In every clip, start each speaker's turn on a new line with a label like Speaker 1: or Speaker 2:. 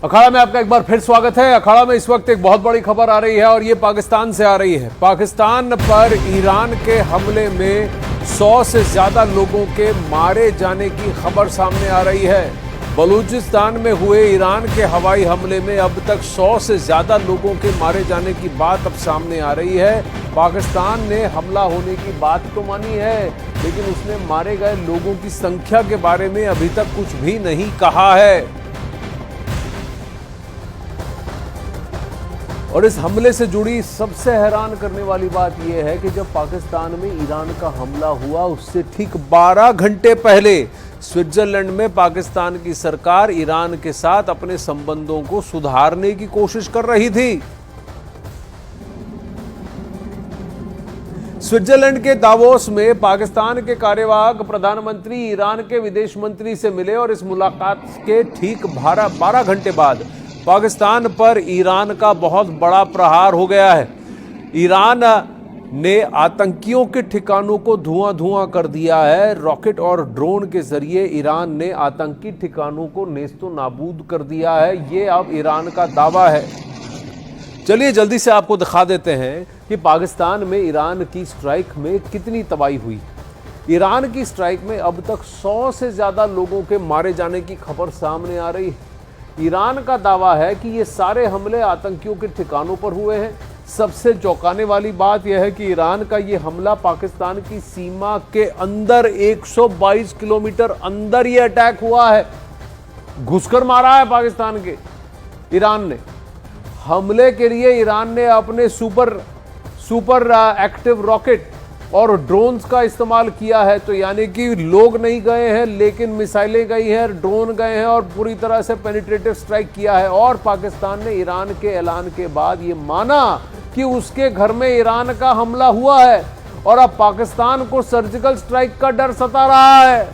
Speaker 1: अखाड़ा में आपका एक बार फिर स्वागत है। अखाड़ा में इस वक्त एक बहुत बड़ी खबर आ रही है और ये पाकिस्तान से आ रही है। पाकिस्तान पर ईरान के हमले में 100 से ज्यादा लोगों के मारे जाने की खबर सामने आ रही है। बलूचिस्तान में हुए ईरान के हवाई हमले में अब तक 100 से ज्यादा लोगों के मारे जाने की बात अब सामने आ रही है। पाकिस्तान ने हमला होने की बात तो मानी है, लेकिन उसने मारे गए लोगों की संख्या के बारे में अभी तक कुछ भी नहीं कहा है। और इस हमले से जुड़ी सबसे हैरान करने वाली बात यह है कि जब पाकिस्तान में ईरान का हमला हुआ उससे ठीक 12 घंटे पहले स्विट्जरलैंड में पाकिस्तान की सरकार ईरान के साथ अपने संबंधों को सुधारने की कोशिश कर रही थी। स्विट्जरलैंड के दावोस में पाकिस्तान के कार्यवाहक प्रधानमंत्री ईरान के विदेश मंत्री से मिले और इस मुलाकात के ठीक 12 घंटे बाद पाकिस्तान पर ईरान का बहुत बड़ा प्रहार हो गया है। ईरान ने आतंकियों के ठिकानों को धुआं कर दिया है। रॉकेट और ड्रोन के जरिए ईरान ने आतंकी ठिकानों को नेस्तो नाबूद कर दिया है। ये अब ईरान का दावा है। चलिए जल्दी से आपको दिखा देते हैं कि पाकिस्तान में ईरान की स्ट्राइक में कितनी तबाही हुई। ईरान की स्ट्राइक में अब तक 100 से ज्यादा लोगों के मारे जाने की खबर सामने आ रही है। ईरान का दावा है कि ये सारे हमले आतंकियों के ठिकानों पर हुए हैं। सबसे चौंकाने वाली बात यह है कि ईरान का ये हमला पाकिस्तान की सीमा के अंदर 122 किलोमीटर अंदर ये अटैक हुआ है। घुसकर मारा है पाकिस्तान के ईरान ने। हमले के लिए ईरान ने अपने सुपर एक्टिव रॉकेट और ड्रोन्स का इस्तेमाल किया है। तो यानी कि लोग नहीं गए हैं, लेकिन मिसाइलें गई हैं, ड्रोन गए हैं और पूरी तरह से पेनिट्रेटिव स्ट्राइक किया है। और पाकिस्तान ने ईरान के ऐलान के बाद ये माना कि उसके घर में ईरान का हमला हुआ है और अब पाकिस्तान को सर्जिकल स्ट्राइक का डर सता रहा है।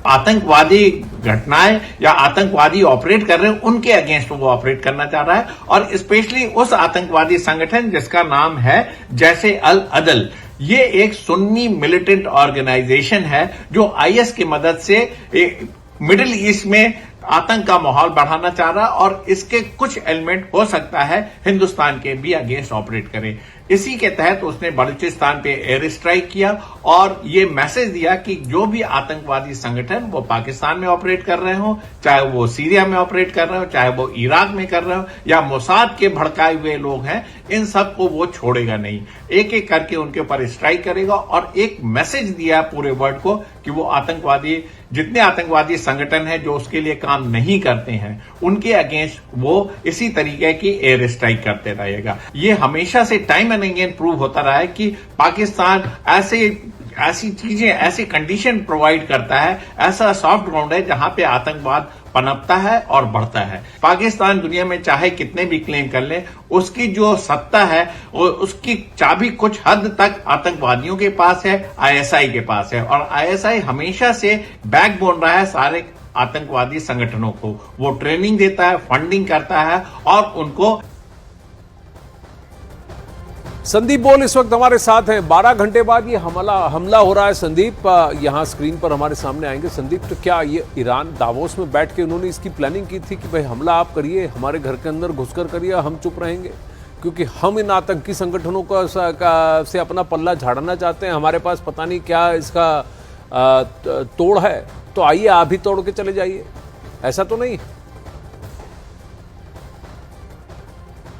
Speaker 2: आतंकवादी घटनाएं या आतंकवादी ऑपरेट कर रहे हैं उनके अगेंस्ट वो ऑपरेट करना चाह रहा है, और स्पेशली उस आतंकवादी संगठन जिसका नाम है जैशे अल अदल। ये एक सुन्नी मिलिटेंट ऑर्गेनाइजेशन है जो आईएस की मदद से मिडिल ईस्ट में आतंक का माहौल बढ़ाना चाह रहा है, और इसके कुछ एलिमेंट हो सकता है हिंदुस्तान के भी अगेंस्ट ऑपरेट करें। इसी के तहत उसने बलूचिस्तान पे एयर स्ट्राइक किया और ये मैसेज दिया कि जो भी आतंकवादी संगठन वो पाकिस्तान में ऑपरेट कर रहे हो, चाहे वो सीरिया में ऑपरेट कर रहे हो, चाहे वो इराक में कर रहे हो, या मोसाद के भड़काए हुए लोग हैं, इन सबको वो छोड़ेगा नहीं। एक एक करके उनके ऊपर स्ट्राइक करेगा। और एक मैसेज दिया पूरे वर्ल्ड को कि वो आतंकवादी, जितने आतंकवादी संगठन है जो उसके लिए काम नहीं करते हैं, उनके अगेंस्ट वो इसी तरीके की एयर स्ट्राइक करते रहेगा। ये हमेशा से टाइम एंड अगेन प्रूव होता रहा है कि पाकिस्तान ऐसी चीजें, ऐसी कंडीशन प्रोवाइड करता है, ऐसा सॉफ्ट ग्राउंड है जहां पे आतंकवाद पनपता है और बढ़ता है। पाकिस्तान दुनिया में चाहे कितने भी क्लेम कर ले, उसकी जो सत्ता है उसकी चाबी कुछ हद तक आतंकवादियों के पास है, आईएसआई के पास है। और आईएसआई हमेशा से बैकबोन रहा है सारे आतंकवादी संगठनों को। वो ट्रेनिंग देता है, फंडिंग करता है और उनको।
Speaker 1: संदीप बोल इस वक्त हमारे साथ हैं। 12 घंटे बाद ये हमला हो रहा है। संदीप यहाँ स्क्रीन पर हमारे सामने आएंगे। संदीप, तो क्या ये ईरान दावोस में बैठ के उन्होंने इसकी प्लानिंग की थी कि भाई हमला आप करिए, हमारे घर के अंदर घुसकर करिए, हम चुप रहेंगे क्योंकि हम इन आतंकी संगठनों से अपना पल्ला झाड़ना चाहते हैं, हमारे पास पता नहीं क्या इसका तोड़ है, तो आइए आप भी तोड़ के चले जाइए, ऐसा तो नहीं?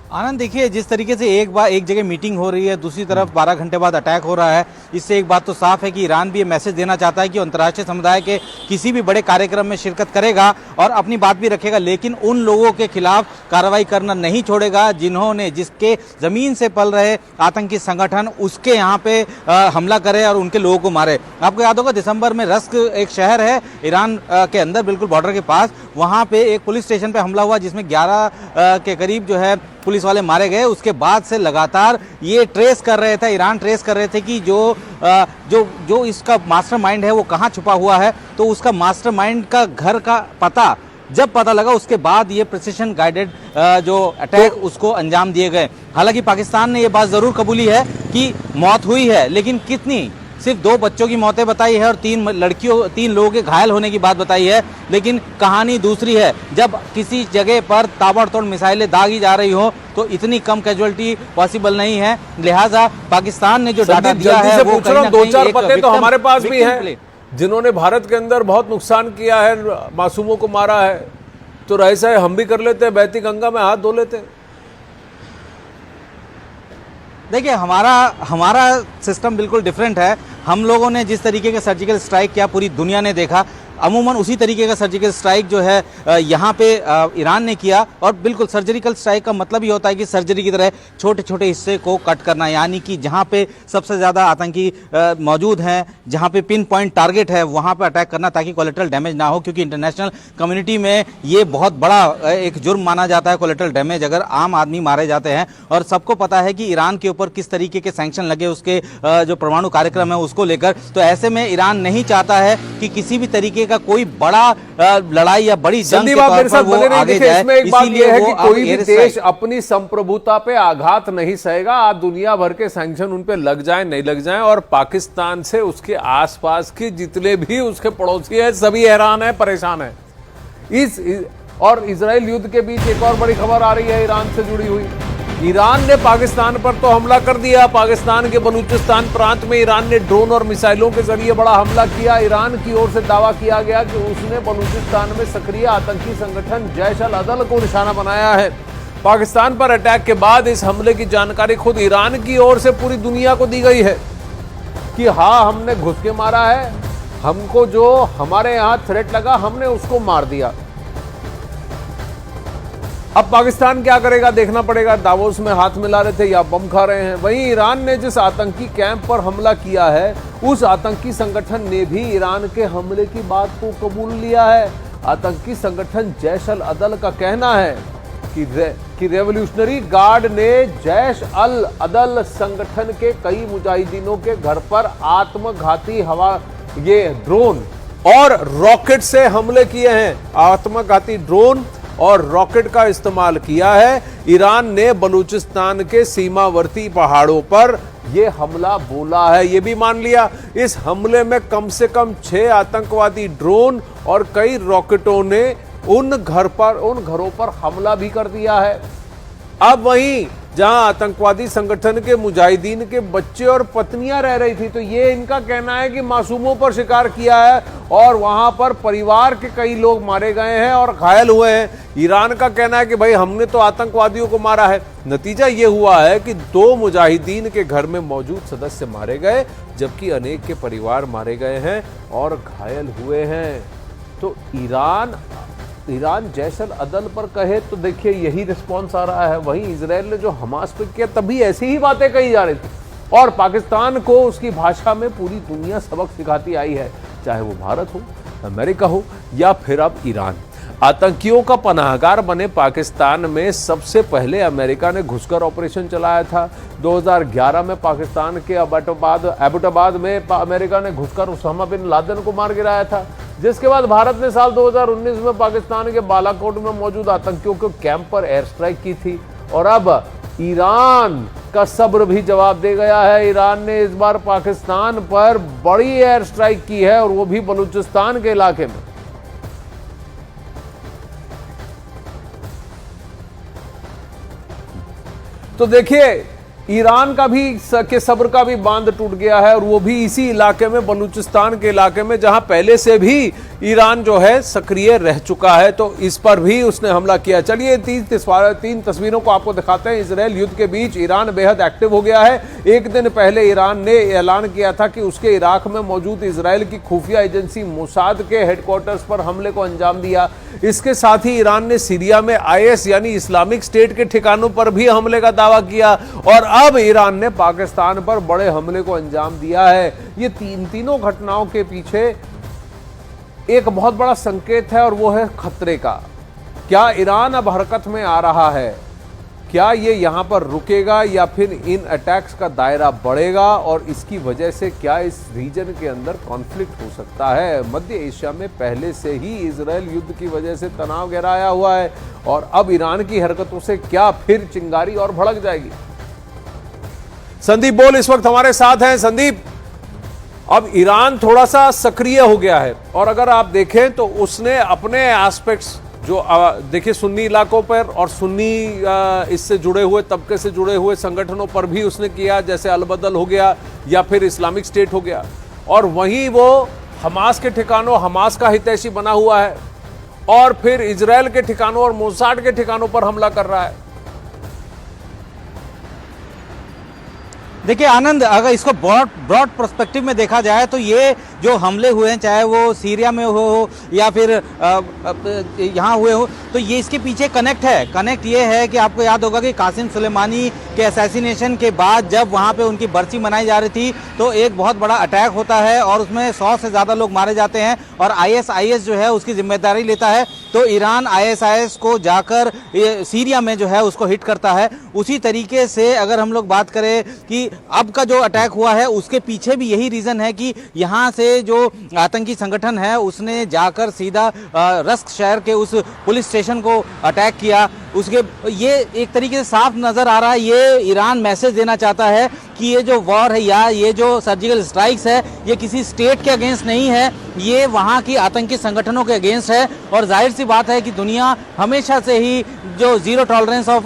Speaker 3: आनंद, देखिए जिस तरीके से एक जगह मीटिंग हो रही है, दूसरी तरफ 12 घंटे बाद अटैक हो रहा है, इससे एक बात तो साफ है कि ईरान भी ये मैसेज देना चाहता है कि अंतर्राष्ट्रीय समुदाय के किसी भी बड़े कार्यक्रम में शिरकत करेगा और अपनी बात भी रखेगा, लेकिन उन लोगों के खिलाफ कार्रवाई करना नहीं छोड़ेगा जिसके जमीन से पल रहे आतंकी संगठन उसके यहाँ पे हमला करे और उनके लोगों को मारे। आपको याद होगा दिसंबर में रस्क एक शहर है ईरान के अंदर, बिल्कुल बॉर्डर के पास, वहां पे एक पुलिस स्टेशन पे हमला हुआ जिसमें 11 के करीब जो है पुलिस वाले मारे गए। उसके बाद से लगातार ये ट्रेस कर रहे थे, ईरान ट्रेस कर रहे थे कि जो इसका मास्टरमाइंड है वो कहाँ छुपा हुआ है। तो उसका मास्टरमाइंड का घर का पता जब पता लगा उसके बाद ये प्रिसिशन गाइडेड जो अटैक उसको अंजाम दिए गए। हालांकि पाकिस्तान ने ये बात जरूर कबूली है कि मौत हुई है, लेकिन कितनी सिर्फ 2 बच्चों की मौतें बताई है और 3 लोगों के घायल होने की बात बताई है, लेकिन कहानी दूसरी है। जब किसी जगह पर ताबड़तोड़ मिसाइलें दागी जा रही हो तो इतनी कम कैजुअलिटी पॉसिबल नहीं है। लिहाजा पाकिस्तान ने जो डाटा दिया है वो
Speaker 1: पूछ रहा हूं, 2-4 पते तो हमारे पास भी हैं जिन्होंने भारत के अंदर बहुत नुकसान किया है, मासूमों को मारा है। तो रईसा हम भी कर लेते हैं, बहती गंगा में हाथ धो लेते हैं।
Speaker 3: देखिए हमारा सिस्टम बिल्कुल डिफरेंट है। हम लोगों ने जिस तरीके का सर्जिकल स्ट्राइक किया पूरी दुनिया ने देखा, अमूमन उसी तरीके का सर्जिकल स्ट्राइक जो है यहाँ पे ईरान ने किया। और बिल्कुल सर्जिकल स्ट्राइक का मतलब ही होता है कि सर्जरी की तरह छोटे छोटे हिस्से को कट करना, यानी कि जहाँ पे सबसे ज़्यादा आतंकी मौजूद हैं, जहाँ पे पिन पॉइंट टारगेट है वहाँ पे अटैक करना ताकि कोलेटरल डैमेज ना हो, क्योंकि इंटरनेशनल कम्युनिटी में ये बहुत बड़ा एक जुर्म माना जाता है कोलेटरल डैमेज अगर आम आदमी मारे जाते हैं। और सबको पता है कि ईरान के ऊपर किस तरीके के सैंक्शन लगे उसके जो परमाणु कार्यक्रम है उसको लेकर। तो ऐसे में ईरान नहीं चाहता है कि किसी भी तरीके का कोई बड़ा लड़ाई या बड़ी जंग के तौर पर वो आगे जाए।
Speaker 1: इसमें एक बात यह है कि कोई भी देश अपनी संप्रभुता पे आघात नहीं सहेगा। आज दुनिया भर के सैंक्शन उन पे लग जाए नहीं लग जाए, और पाकिस्तान से उसके आसपास के जितने भी उसके पड़ोसी हैं सभी हैरान है, परेशान है। और इजराइल युद्ध के बीच एक और बड़ी खबर आ रही है ईरान से जुड़ी हुई। ईरान ने पाकिस्तान पर तो हमला कर दिया। पाकिस्तान के बलूचिस्तान प्रांत में ईरान ने ड्रोन और मिसाइलों के जरिए बड़ा हमला किया। ईरान की ओर से दावा किया गया कि उसने बलूचिस्तान में सक्रिय आतंकी संगठन जैश अल अदल को निशाना बनाया है। पाकिस्तान पर अटैक के बाद इस हमले की जानकारी खुद ईरान की ओर से पूरी दुनिया को दी गई है कि हाँ, हमने घुस के मारा है, हमको जो हमारे यहां थ्रेट लगा हमने उसको मार दिया। अब पाकिस्तान क्या करेगा देखना पड़ेगा। दावोस में हाथ मिला रहे थे या बम खा रहे हैं। वहीं ईरान ने जिस आतंकी कैंप पर हमला किया है उस आतंकी संगठन ने भी ईरान के हमले की बात को कबूल लिया है। आतंकी संगठन जैश अल अदल का कहना है कि रेवोल्यूशनरी गार्ड ने जैश अल अदल संगठन के कई मुजाहिदीनों के घर पर आत्मघाती ड्रोन और रॉकेट से हमले किए हैं। आत्मघाती ड्रोन और रॉकेट का इस्तेमाल किया है। ईरान ने बलूचिस्तान के सीमावर्ती पहाड़ों पर यह हमला बोला है, यह भी मान लिया। इस हमले में कम से कम 6 आतंकवादी ड्रोन और कई रॉकेटों ने उन घरों पर हमला भी कर दिया है। अब वहीं जहां आतंकवादी संगठन के मुजाहिदीन के बच्चे और पत्नियां रह रही थी, तो ये इनका कहना है कि मासूमों पर शिकार किया है और वहां पर परिवार के कई लोग मारे गए हैं और घायल हुए हैं। ईरान का कहना है कि भाई हमने तो आतंकवादियों को मारा है। नतीजा ये हुआ है कि 2 मुजाहिदीन के घर में मौजूद सदस्य मारे गए, जबकि अनेक के परिवार मारे गए हैं और घायल हुए हैं। तो ईरान जैश अल अदल पर कहे तो देखिए यही रिस्पॉन्स आ रहा है। वहीं इजराइल ने जो हमास पे किया तभी ऐसी ही बातें कही जा रही थी, और पाकिस्तान को उसकी भाषा में पूरी दुनिया सबक सिखाती आई है, चाहे वो भारत हो, अमेरिका हो या फिर अब ईरान। आतंकियों का पनाहगार बने पाकिस्तान में सबसे पहले अमेरिका ने घुसकर ऑपरेशन चलाया था। 2011 में पाकिस्तान के एबटाबाद में अमेरिका ने घुसकर उसामा बिन लादेन को मार गिराया था, जिसके बाद भारत ने साल 2019 में पाकिस्तान के बालाकोट में मौजूद आतंकियों के कैंप पर एयर स्ट्राइक की थी। और अब ईरान का सब्र भी जवाब दे गया है। ईरान ने इस बार पाकिस्तान पर बड़ी एयर स्ट्राइक की है, और वो भी बलूचिस्तान के इलाके में। तो देखिए ईरान का भी के सब्र का भी बांध टूट गया है, और वो भी इसी इलाके में, बलूचिस्तान के इलाके में, जहां पहले से भी ईरान जो है सक्रिय रह चुका है। तो इस पर भी उसने हमला किया। चलिए 3 तस्वीरों को आपको दिखाते हैं। इजराइल युद्ध के बीच ईरान बेहद एक्टिव हो गया है। एक दिन पहले ईरान ने ऐलान किया था कि उसके इराक में मौजूद इजराइल की खुफिया एजेंसी मोसाद के हेडक्वार्टर्स पर हमले को अंजाम दिया। इसके साथ ही ईरान ने सीरिया में IS यानी इस्लामिक स्टेट के ठिकानों पर भी हमले का दावा किया, और अब ईरान ने पाकिस्तान पर बड़े हमले को अंजाम दिया है। ये तीनों घटनाओं के पीछे एक बहुत बड़ा संकेत है, और वो है खतरे का। क्या ईरान अब हरकत में आ रहा है? क्या ये यहां पर रुकेगा या फिर इन अटैक्स का दायरा बढ़ेगा, और इसकी वजह से क्या इस रीजन के अंदर कॉन्फ्लिक्ट हो सकता है? मध्य एशिया में पहले से ही इजराइल युद्ध की वजह से तनाव गहराया हुआ है, और अब ईरान की हरकतों से क्या फिर चिंगारी और भड़क जाएगी? संदीप बोल इस वक्त हमारे साथ हैं। संदीप, अब ईरान थोड़ा सा सक्रिय हो गया है और अगर आप देखें तो उसने अपने एस्पेक्ट्स जो देखिए सुन्नी इलाकों पर और सुन्नी इससे जुड़े हुए तबके से जुड़े हुए संगठनों पर भी उसने किया, जैसे अलबदल हो गया या फिर इस्लामिक स्टेट हो गया, और वहीं वो हमास के ठिकानों, हमास का हितैषी बना हुआ है और फिर इजराइल के ठिकानों और मोसाद के ठिकानों पर हमला कर रहा है।
Speaker 3: देखिए आनंद, अगर इसको ब्रॉड पर्सपेक्टिव में देखा जाए तो ये जो हमले हुए हैं, चाहे वो सीरिया में हो या फिर यहाँ हुए हो, तो ये इसके पीछे कनेक्ट ये है कि आपको याद होगा कि कासिम सुलेमानी के असैसिनेशन के बाद जब वहाँ पे उनकी बरसी मनाई जा रही थी तो एक बहुत बड़ा अटैक होता है और उसमें 100 से ज़्यादा लोग मारे जाते हैं और ISIS जो है उसकी जिम्मेदारी लेता है। तो ईरान ISIS को जाकर सीरिया में जो है उसको हिट करता है। उसी तरीके से अगर हम लोग बात करें कि अब का जो अटैक हुआ है उसके पीछे भी यही रीज़न है कि यहाँ से जो आतंकी संगठन है उसने जाकर सीधा रस्क शहर के उस पुलिस स्टेशन को अटैक किया। उसके ये एक तरीके से साफ नज़र आ रहा है, ये ईरान मैसेज देना चाहता है कि ये जो वॉर है या ये जो सर्जिकल स्ट्राइक्स है ये किसी स्टेट के अगेंस्ट नहीं है, ये वहाँ की आतंकी संगठनों के अगेंस्ट है। और जाहिर सी बात है कि दुनिया हमेशा से ही जो जीरो टॉलरेंस ऑफ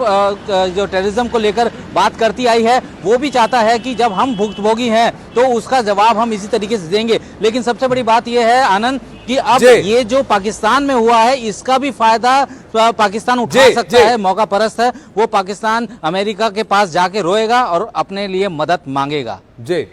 Speaker 3: जो टेररिज्म को लेकर बात करती आई है, वो भी चाहता है कि जब हम भुक्तभोगी हैं तो उसका जवाब हम इसी तरीके से देंगे। लेकिन सबसे बड़ी बात यह है आनंद कि अब ये जो पाकिस्तान में हुआ है इसका भी फायदा पाकिस्तान उठा सकता है। मौका परस्त है, वो पाकिस्तान अमेरिका के पास जाके रोएगा और अपने लिए मदद मांगेगा।
Speaker 1: जी।